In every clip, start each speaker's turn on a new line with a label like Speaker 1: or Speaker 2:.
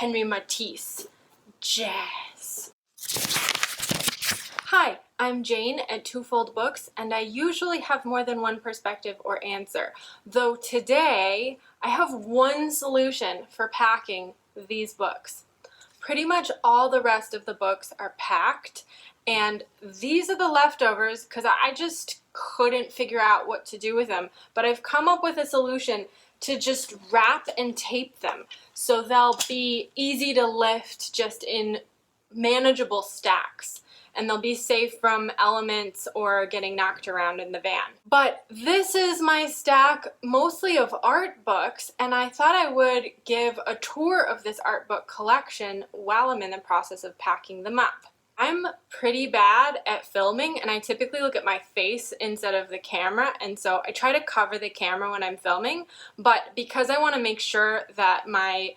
Speaker 1: Henry Matisse. Jazz. Hi, I'm Jane at TwoFoldBooks, and I usually have more than one perspective or answer, though today I have one solution for packing these books. Pretty much all the rest of the books are packed, and these are the leftovers because I just couldn't figure out what to do with them, but I've come up with a solution to just wrap and tape them so they'll be easy to lift just in manageable stacks, and they'll be safe from elements or getting knocked around in the van. But this is my stack mostly of art books, and I thought I would give a tour of this art book collection while I'm in the process of packing them up. I'm pretty bad at filming, and I typically look at my face instead of the camera, and so I try to cover the camera when I'm filming, but because I want to make sure that my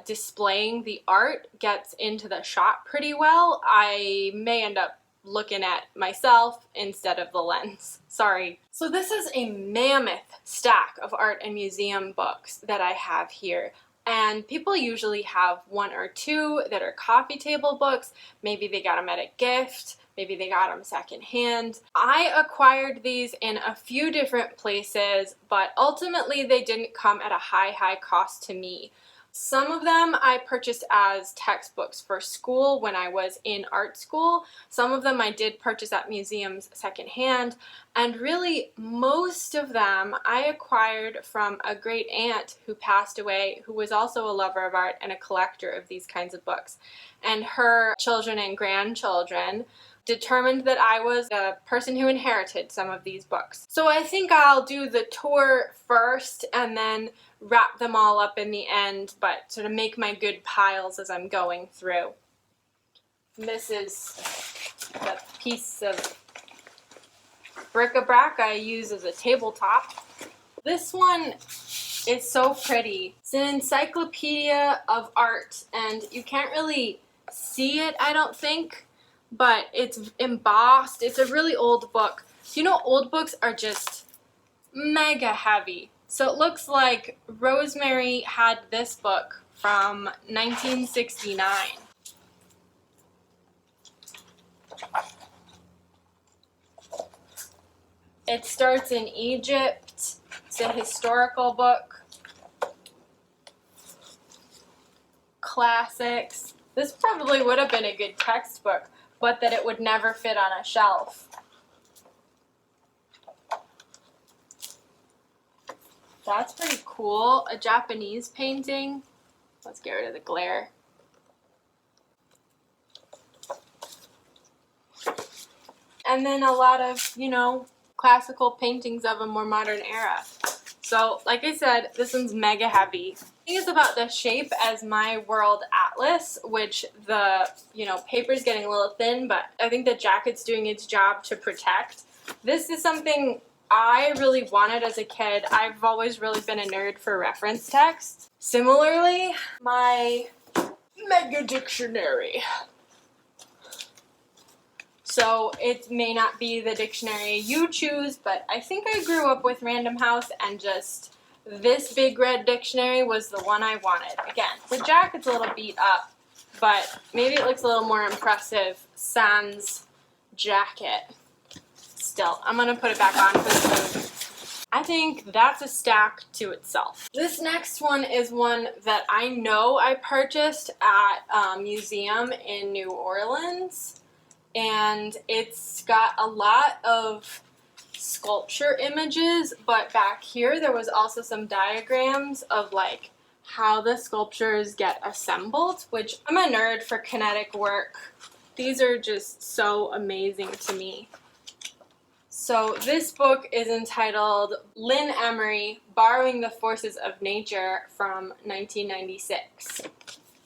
Speaker 1: displaying the art gets into the shot pretty well, I may end up looking at myself instead of the lens. Sorry. So this is a mammoth stack of art and museum books that I have here. And people usually have one or two that are coffee table books. Maybe they got them at a gift. Maybe they got them secondhand. I acquired these in a few different places, but ultimately they didn't come at a high cost to me. Some of them I purchased as textbooks for school when I was in art school. Some of them I did purchase at museums secondhand, and really most of them I acquired from a great aunt who passed away, who was also a lover of art and a collector of these kinds of books. And her children and grandchildren determined that I was the person who inherited some of these books. So I think I'll do the tour first and then wrap them all up in the end, but sort of make my good piles as I'm going through. This is the piece of bric-a-brac I use as a tabletop. This one is so pretty. It's an encyclopedia of art, and you can't really see it, I don't think, but it's embossed. It's a really old book. You know, old books are just mega heavy. So it looks like Rosemary had this book from 1969. It starts in Egypt. It's a historical book. Classics. This probably would have been a good textbook, but that it would never fit on a shelf. That's pretty cool. A Japanese painting. Let's get rid of the glare. And then a lot of, you know, classical paintings of a more modern era. So, like I said, this one's mega heavy. I think it's about the shape as my world atlas, which the, you know, paper's getting a little thin, but I think the jacket's doing its job to protect. This is something I really wanted as a kid. I've always really been a nerd for reference text. Similarly, my mega dictionary. So it may not be the dictionary you choose, but I think I grew up with Random House, and just this big red dictionary was the one I wanted. Again, the jacket's a little beat up, but maybe it looks a little more impressive sans jacket. Still, I'm going to put it back on for the food. I think that's a stack to itself. This next one is one that I know I purchased at a museum in New Orleans, and it's got a lot of sculpture images, but back here there was also some diagrams of like how the sculptures get assembled, which I'm a nerd for kinetic work. These are just so amazing to me. So this book is entitled Lynn Emery, Borrowing the Forces of Nature from 1996.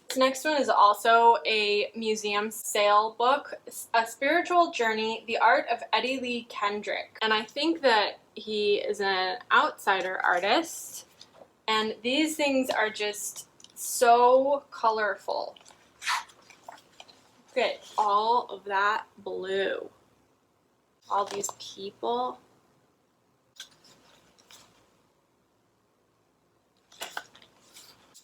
Speaker 1: This next one is also a museum sale book, A Spiritual Journey, The Art of Eddie Lee Kendrick. And I think that he is an outsider artist, and these things are just so colorful. Look at all of that blue. All these people.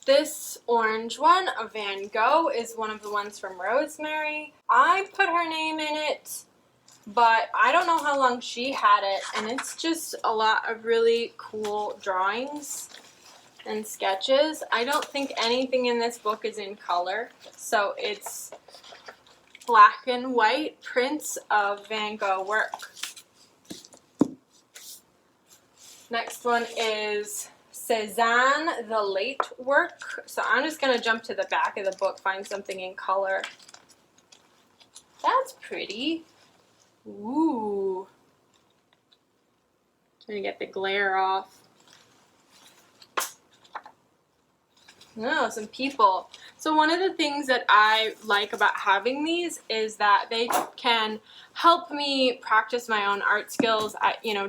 Speaker 1: This orange one, a Van Gogh, is one of the ones from Rosemary. I put her name in it, but I don't know how long she had it, and it's just a lot of really cool drawings and sketches. I don't think anything in this book is in color, so it's black and white prints of Van Gogh work. Next one is Cézanne the Late work. So I'm just going to jump to the back of the book, find something in color. That's pretty. Ooh. Trying to get the glare off. No, some people. So one of the things that I like about having these is that they can help me practice my own art skills.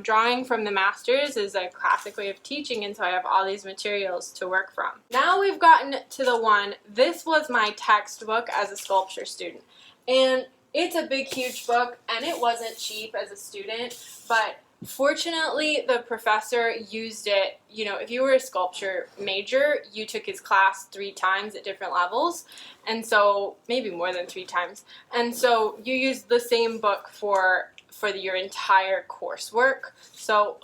Speaker 1: Drawing from the masters is a classic way of teaching, and so I have all these materials to work from. Now we've gotten to the one, this was my textbook as a sculpture student. And it's a big, huge book, and it wasn't cheap as a student, but fortunately, the professor used it. If you were a sculpture major, you took his class 3 times at different levels, and so maybe more than 3 times. And so you used the same book for your entire coursework. So,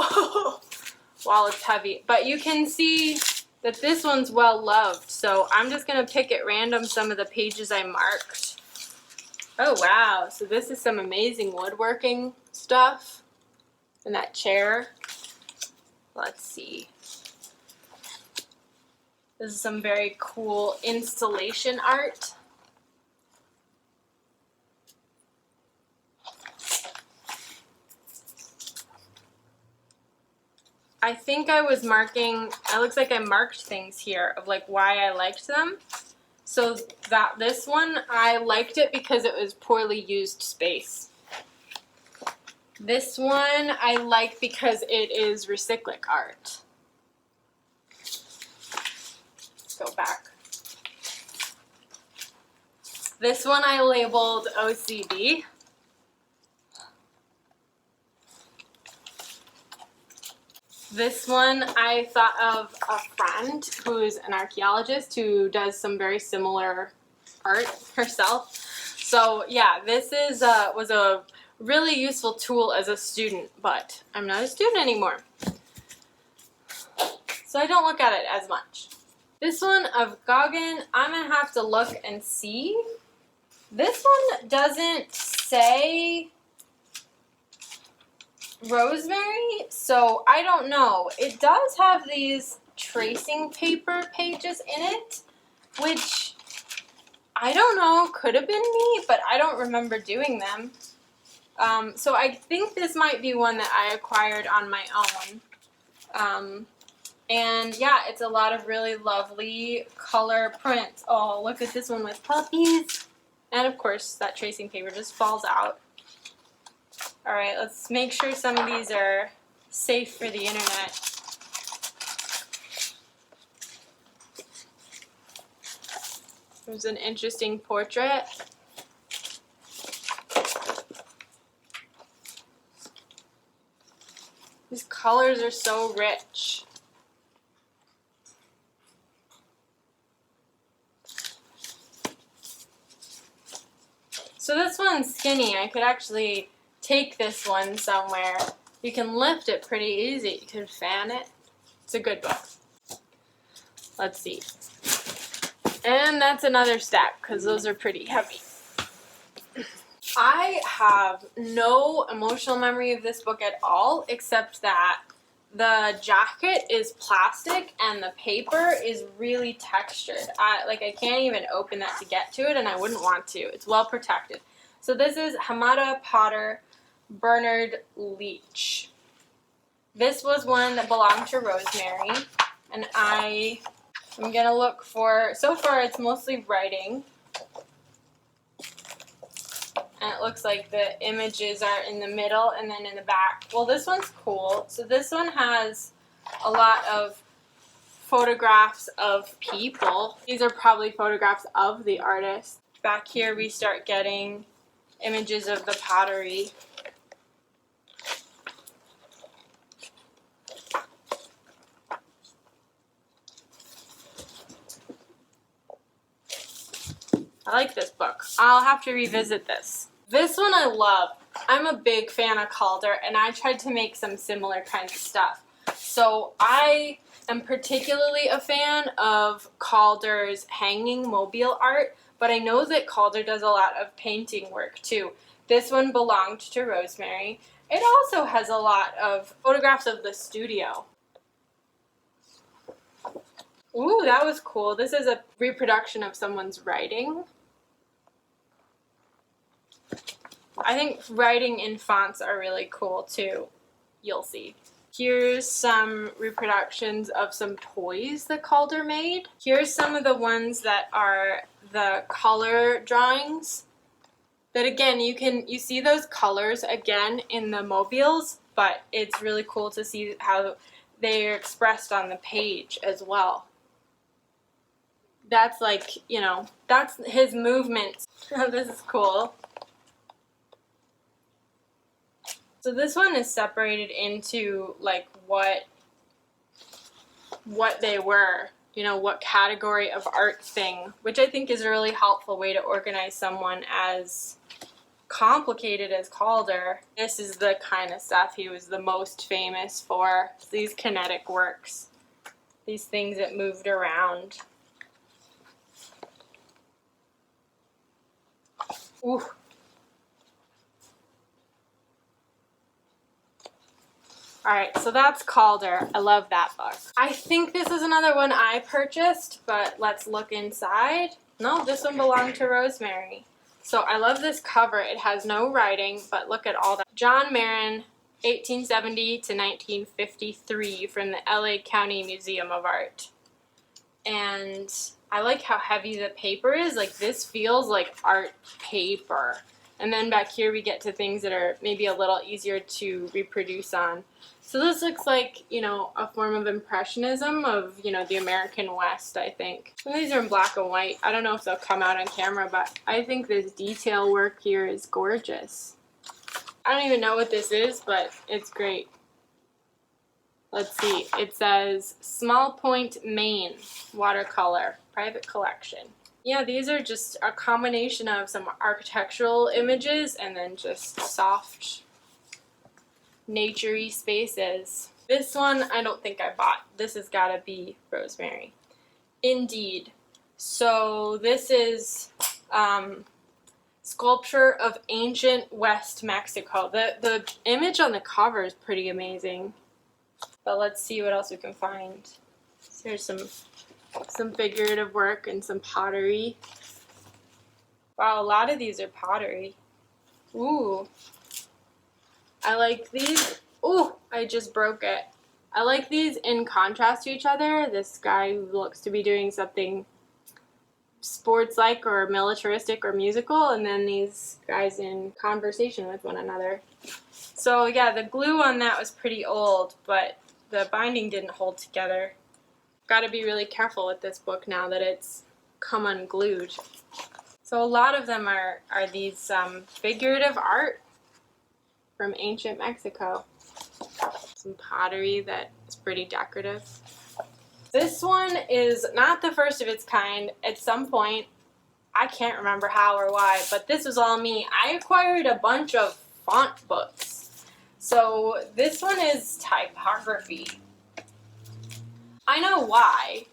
Speaker 1: while it's heavy, but you can see that this one's well loved. So I'm just gonna pick at random some of the pages I marked. Oh wow! So this is some amazing woodworking stuff. And that chair. Let's see. This is some very cool installation art. I think I was marking, it looks like I marked things here of like why I liked them. So this one, I liked it because it was poorly used space. This one I like because it is recyclic art. Let's go back. This one I labeled OCD. This one I thought of a friend who's an archaeologist who does some very similar art herself. So yeah, this was a really useful tool as a student, but I'm not a student anymore, so I don't look at it as much. This one of Gauguin, I'm gonna have to look and see. This one doesn't say Rosemary, so I don't know. It does have these tracing paper pages in it, which I don't know, could have been me, but I don't remember doing them. So I think this might be one that I acquired on my own. And yeah, it's a lot of really lovely color prints. Oh, look at this one with puppies. And of course, that tracing paper just falls out. All right, let's make sure some of these are safe for the internet. There's an interesting portrait. These colors are so rich. So this one's skinny. I could actually take this one somewhere. You can lift it pretty easy. You can fan it. It's a good book. Let's see. And that's another stack because those are pretty heavy. I have no emotional memory of this book at all, except that the jacket is plastic and the paper is really textured. I can't even open that to get to it, and I wouldn't want to. It's well protected. So this is Hamada Potter Bernard Leach. This was one that belonged to Rosemary, and I'm gonna look for, so far it's mostly writing. And it looks like the images are in the middle and then in the back. Well, this one's cool. So this one has a lot of photographs of people. These are probably photographs of the artist. Back here we start getting images of the pottery. I like this book. I'll have to revisit this. This one I love. I'm a big fan of Calder, and I tried to make some similar kinds of stuff. So I am particularly a fan of Calder's hanging mobile art, but I know that Calder does a lot of painting work too. This one belonged to Rosemary. It also has a lot of photographs of the studio. Ooh, that was cool. This is a reproduction of someone's writing. I think writing in fonts are really cool too. You'll see. Here's some reproductions of some toys that Calder made. Here's some of the ones that are the color drawings. That again, you see those colors again in the mobiles, but it's really cool to see how they're expressed on the page as well. That's like, you know, that's his movement. This is cool. So this one is separated into like what they were, you know, what category of art thing, which I think is a really helpful way to organize someone as complicated as Calder. This is the kind of stuff he was the most famous for, these kinetic works, these things that moved around. Ooh. Alright, so that's Calder. I love that book. I think this is another one I purchased, but let's look inside. No, this one belonged to Rosemary. So I love this cover. It has no writing, but look at all that. John Marin, 1870 to 1953 from the LA County Museum of Art. And I like how heavy the paper is. Like this feels like art paper. And then back here we get to things that are maybe a little easier to reproduce on. So this looks like, you know, a form of impressionism of, you know, the American West, I think. Some of these are in black and white. I don't know if they'll come out on camera, but I think this detail work here is gorgeous. I don't even know what this is, but it's great. Let's see. It says Small Point, Maine, watercolor, private collection. Yeah, these are just a combination of some architectural images and then just soft, nature-y spaces. This one I don't think I bought. This has got to be Rosemary. Indeed. So this is sculpture of ancient West Mexico. The image on the cover is pretty amazing. But let's see what else we can find. So here's some figurative work and some pottery. Wow, a lot of these are pottery. Ooh. I like these. Ooh, I just broke it. I like these in contrast to each other. This guy who looks to be doing something sports-like or militaristic or musical, and then these guys in conversation with one another. So yeah, the glue on that was pretty old, but the binding didn't hold together. Got to be really careful with this book now that it's come unglued. So a lot of them are these figurative art from ancient Mexico. Some pottery that is pretty decorative. This one is not the first of its kind. At some point, I can't remember how or why, but this was all me. I acquired a bunch of font books. So this one is typography. I know why.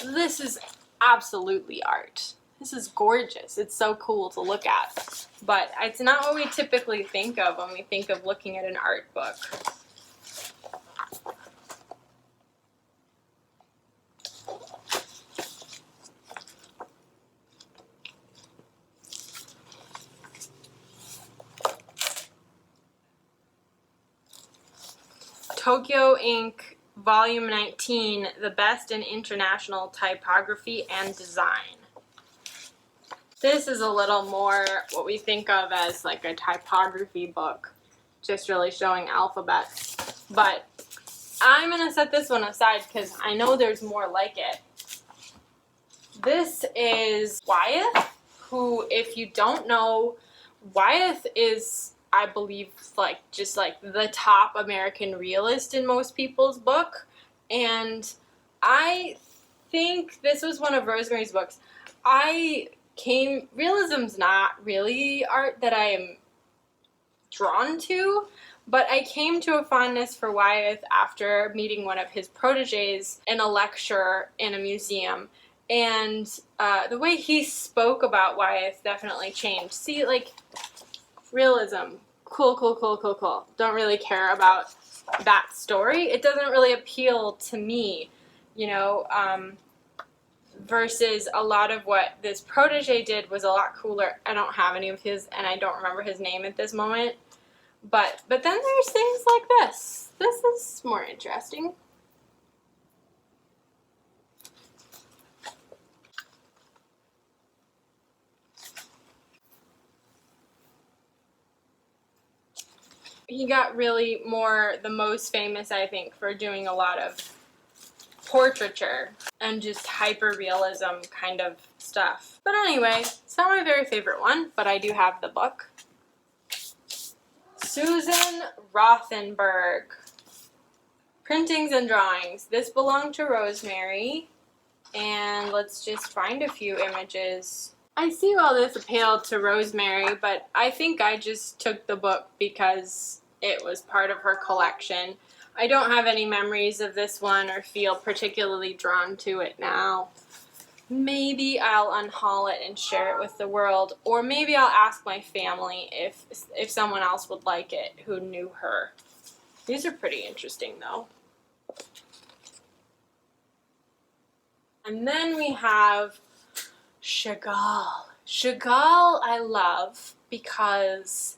Speaker 1: This is absolutely art. This is gorgeous. It's so cool to look at. But it's not what we typically think of when we think of looking at an art book. Tokyo Ink Volume 19, The Best in International Typography and Design. This is a little more what we think of as like a typography book, just really showing alphabets. But I'm going to set this one aside because I know there's more like it. This is Wyeth, who, if you don't know, Wyeth is, I believe, like just like the top American realist in most people's book. And I think this was one of Rosemary's books. I realism's not really art that I am drawn to, but I came to a fondness for Wyeth after meeting one of his proteges in a lecture in a museum, and the way he spoke about Wyeth definitely changed. See, like, realism, cool. Don't really care about that story. It doesn't really appeal to me, you know, versus a lot of what this protege did was a lot cooler. I don't have any of his, and I don't remember his name at this moment. But then there's things like this. This is more interesting. He got really the most famous, I think, for doing a lot of portraiture and just hyper-realism kind of stuff. But anyway, it's not my very favorite one, but I do have the book. Susan Rothenberg. Printings and drawings. This belonged to Rosemary. And let's just find a few images. I see all this appealed to Rosemary, but I think I just took the book because it was part of her collection. I don't have any memories of this one or feel particularly drawn to it now. Maybe I'll unhaul it and share it with the world, or maybe I'll ask my family if someone else would like it who knew her. These are pretty interesting though. And then we have Chagall. Chagall I love because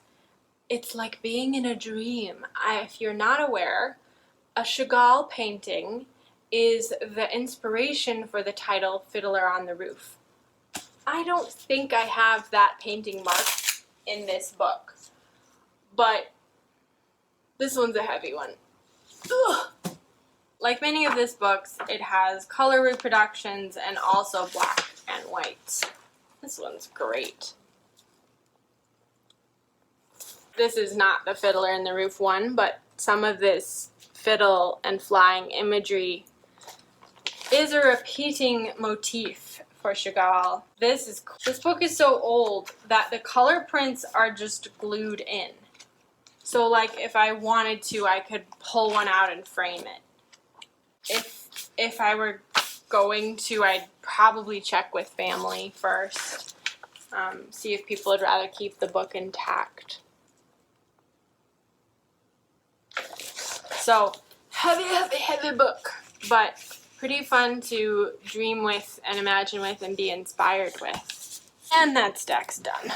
Speaker 1: it's like being in a dream. If you're not aware, a Chagall painting is the inspiration for the title Fiddler on the Roof. I don't think I have that painting marked in this book, but this one's a heavy one. Ugh. Like many of his books, it has color reproductions and also black and white. This one's great. This is not the Fiddler in the Roof one, but some of this fiddle and flying imagery is a repeating motif for Chagall. This book is so old that the color prints are just glued in. So like if I wanted to, I could pull one out and frame it. If I were going to, I'd probably check with family first. See if people would rather keep the book intact. So, heavy book, but pretty fun to dream with and imagine with and be inspired with. And that stack's done.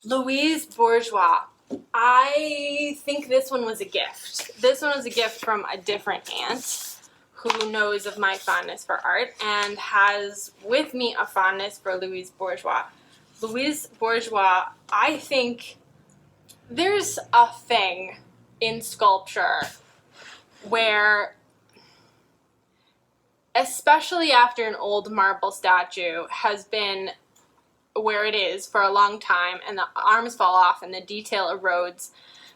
Speaker 1: Louise Bourgeois. I think this one was a gift. This one was a gift from a different aunt who knows of my fondness for art and has with me a fondness for Louise Bourgeois. Louise Bourgeois, I think there's a thing in sculpture where, especially after an old marble statue has been where it is for a long time and the arms fall off and the detail erodes,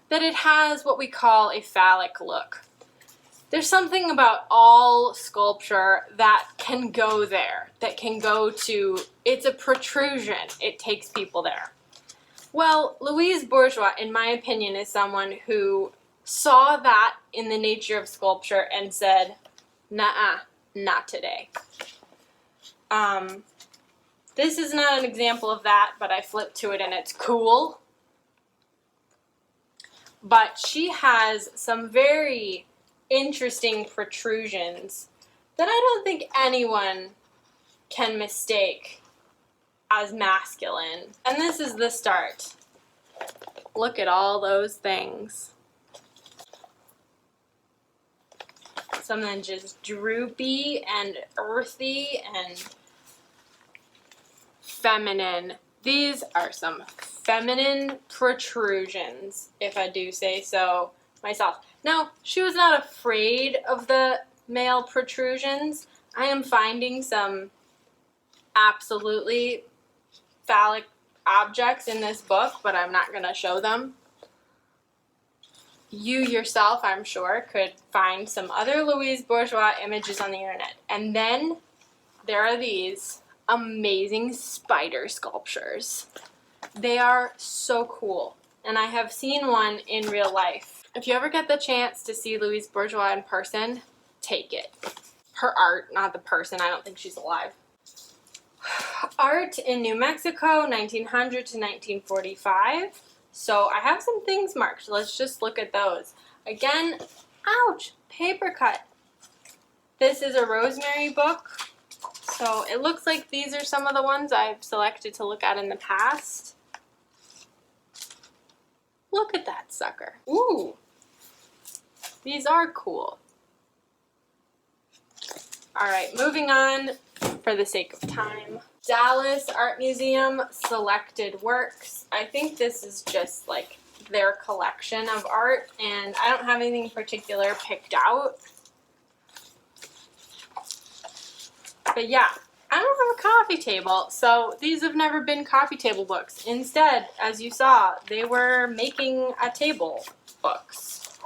Speaker 1: that it has what we call a phallic look. There's something about all sculpture that can go there, that can go to, it's a protrusion, it takes people there. Well, Louise Bourgeois, in my opinion, is someone who saw that in the nature of sculpture and said, nah, not today. This is not an example of that, but I flipped to it and it's cool. But she has some very interesting protrusions that I don't think anyone can mistake as masculine. And this is the start. Look at all those things. Something just droopy and earthy and feminine. These are some feminine protrusions, if I do say so myself. Now, she was not afraid of the male protrusions. I am finding some absolutely phallic objects in this book, but I'm not going to show them. You yourself, I'm sure, could find some other Louise Bourgeois images on the internet. And then there are these. amazing spider sculptures. They are so cool, and I have seen one in real life. If you ever get the chance to see Louise Bourgeois in person, take it. Her art, not the person. I don't think she's alive. Art in New Mexico, 1900 to 1945. So I have some things marked. Let's just look at those. Again, ouch, paper cut. This is a Rosemary book. So it looks like these are some of the ones I've selected to look at in the past. Look at that sucker. Ooh, these are cool. All right, moving on for the sake of time. Dallas Art Museum selected works. I think this is just like their collection of art, and I don't have anything particular picked out. But yeah, I don't have a coffee table, so these have never been coffee table books. Instead, as you saw, they were making a table books.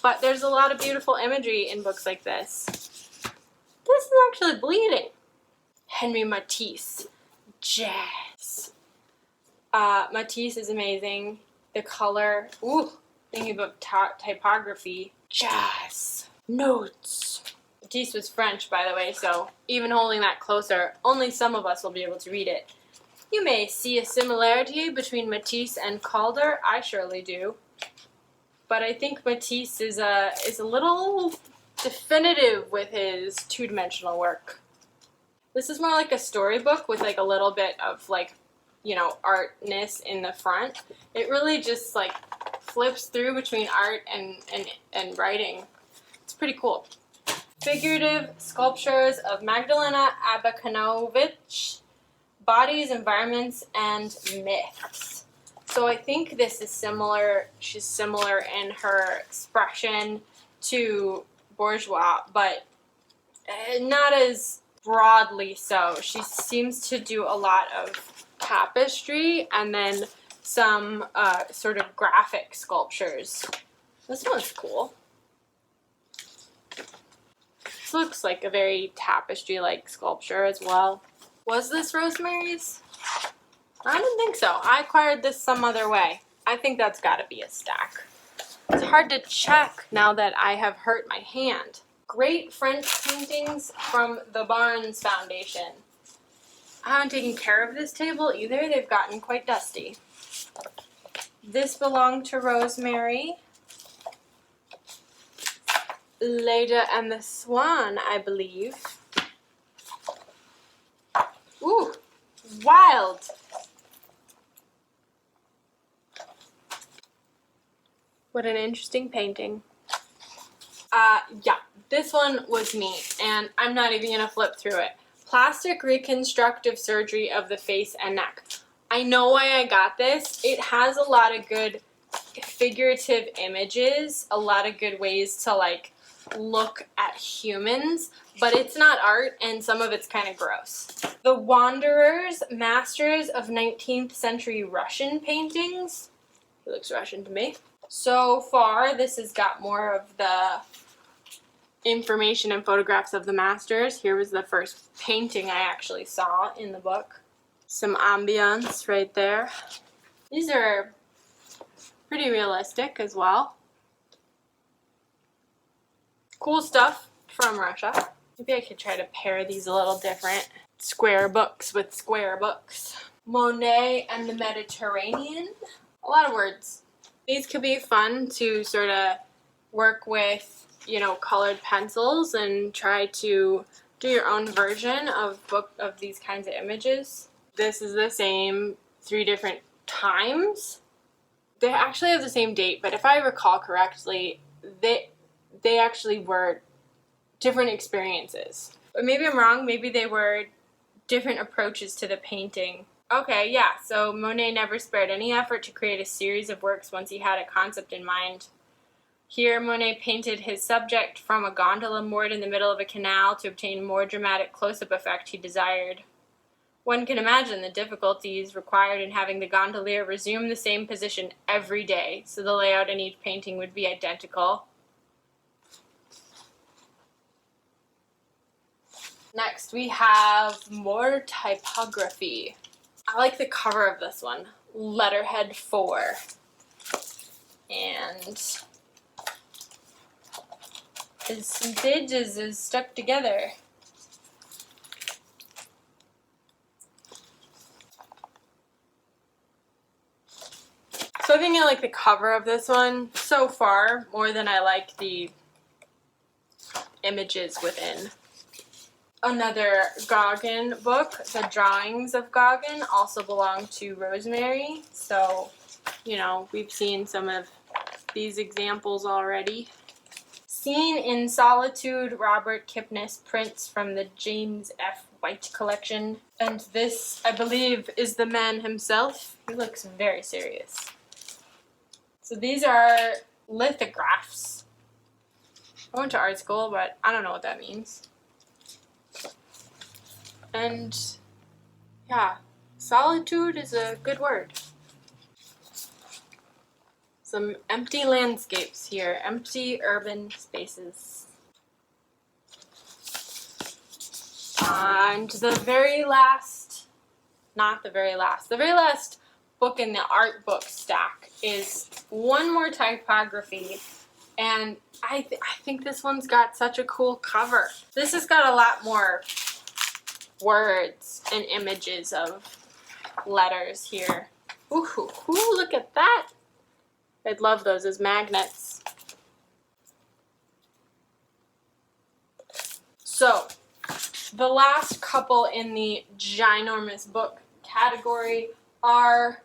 Speaker 1: But there's a lot of beautiful imagery in books like this. This is actually bleeding. Henry Matisse, jazz. Matisse is amazing. The color, ooh, thinking about typography, jazz. Notes. Matisse was French, by the way, so even holding that closer, only some of us will be able to read it. You may see a similarity between Matisse and Calder. I surely do. But I think Matisse is a little definitive with his two-dimensional work. This is more like a storybook with like a little bit of like, you know, artness in the front. It really just like flips through between art and writing. It's pretty cool. Figurative sculptures of Magdalena Abakanowicz, Bodies, Environments, and Myths. So I think this is similar, she's similar in her expression to Bourgeois, but not as broadly so. She seems to do a lot of tapestry and then some sort of graphic sculptures. This one's cool. This looks like a very tapestry-like sculpture as well. Was this Rosemary's? I don't think so. I acquired this some other way. I think that's got to be a stack. It's hard to check now that I have hurt my hand. Great French paintings from the Barnes Foundation. I haven't taken care of this table either. They've gotten quite dusty. This belonged to Rosemary. Leda and the Swan, I believe. Ooh, wild. What an interesting painting. Yeah, this one was me, and I'm not even gonna flip through it. Plastic reconstructive surgery of the face and neck. I know why I got this. It has a lot of good figurative images, a lot of good ways to like look at humans, but it's not art, and some of it's kind of gross. The Wanderers, Masters of 19th Century Russian Paintings. It looks Russian to me. So far, this has got more of the information and photographs of the masters. Here was the first painting I actually saw in the book. Some ambience right there. These are pretty realistic as well. Cool stuff from Russia. Maybe I could try to pair these a little different. Square books with square books. Monet and the Mediterranean. A lot of words. These could be fun to sort of work with, you know, colored pencils and try to do your own version of these kinds of images. This is the same 3 different times. They actually have the same date, but if I recall correctly, they actually were different experiences. But maybe I'm wrong. Maybe they were different approaches to the painting. Okay, yeah, so Monet never spared any effort to create a series of works once he had a concept in mind. Here, Monet painted his subject from a gondola moored in the middle of a canal to obtain more dramatic close-up effect he desired. One can imagine the difficulties required in having the gondolier resume the same position every day, so the layout in each painting would be identical. Next, we have more typography. I like the cover of this one, letterhead 4. And there's some pages is stuck together. So I think I like the cover of this one so far more than I like the images within. Another Gauguin book. The drawings of Gauguin also belong to Rosemary. So, you know, we've seen some of these examples already. Seen in Solitude, Robert Kipnis prints from the James F. White collection. And this, I believe, is the man himself. He looks very serious. So these are lithographs. I went to art school, but I don't know what that means. And yeah, solitude is a good word. Some empty landscapes here, empty urban spaces. And the very last book in the art book stack is one more typography, and I think this one's got such a cool cover. This has got a lot more words and images of letters here. Ooh, look at that! I'd love those as magnets. So, the last couple in the ginormous book category are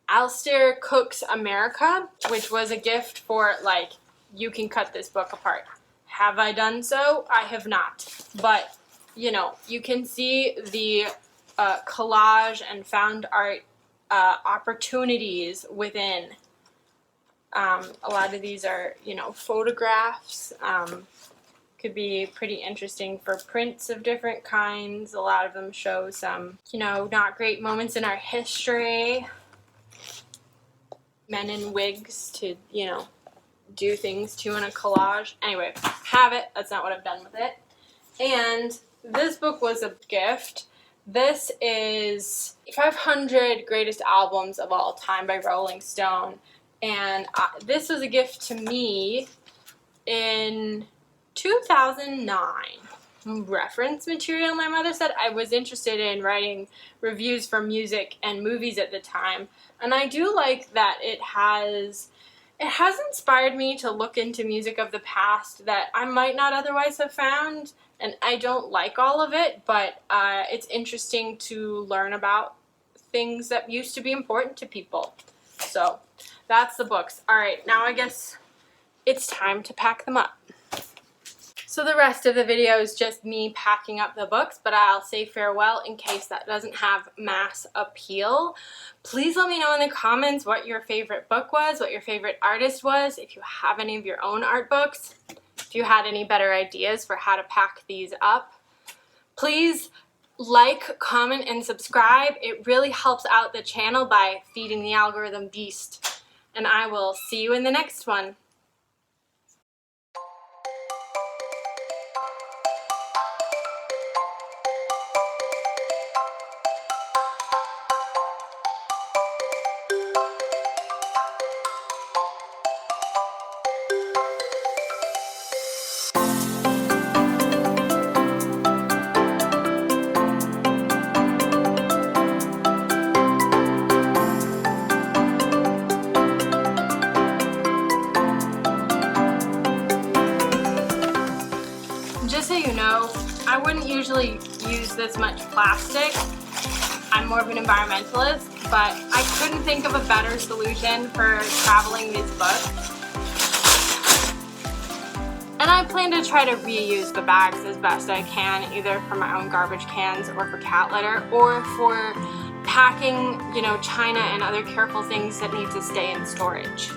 Speaker 1: Alistair Cook's America, which was a gift for, like, you can cut this book apart. Have I done so? I have not. But, you know, you can see the collage and found art opportunities within. A lot of these are, you know, photographs. Could be pretty interesting for prints of different kinds. A lot of them show some, you know, not great moments in our history. Men in wigs to, you know, do things to in a collage. Anyway, have it. That's not what I've done with it. And this book was a gift. This is 500 Greatest Albums of All Time by Rolling Stone. And this was a gift to me in 2009. Reference material, my mother said. I was interested in writing reviews for music and movies at the time, and I do like that it has inspired me to look into music of the past that I might not otherwise have found, and I don't like all of it, but it's interesting to learn about things that used to be important to people. So that's the books. Alright, now I guess it's time to pack them up. So the rest of the video is just me packing up the books, but I'll say farewell in case that doesn't have mass appeal. Please let me know in the comments what your favorite book was, what your favorite artist was, if you have any of your own art books, if you had any better ideas for how to pack these up. Please like, comment, and subscribe. It really helps out the channel by feeding the algorithm beast. And I will see you in the next one. Just so you know, I wouldn't usually use this much plastic. I'm more of an environmentalist, but I couldn't think of a better solution for traveling these books. And I plan to try to reuse the bags as best I can, either for my own garbage cans or for cat litter, or for packing, you know, china and other careful things that need to stay in storage.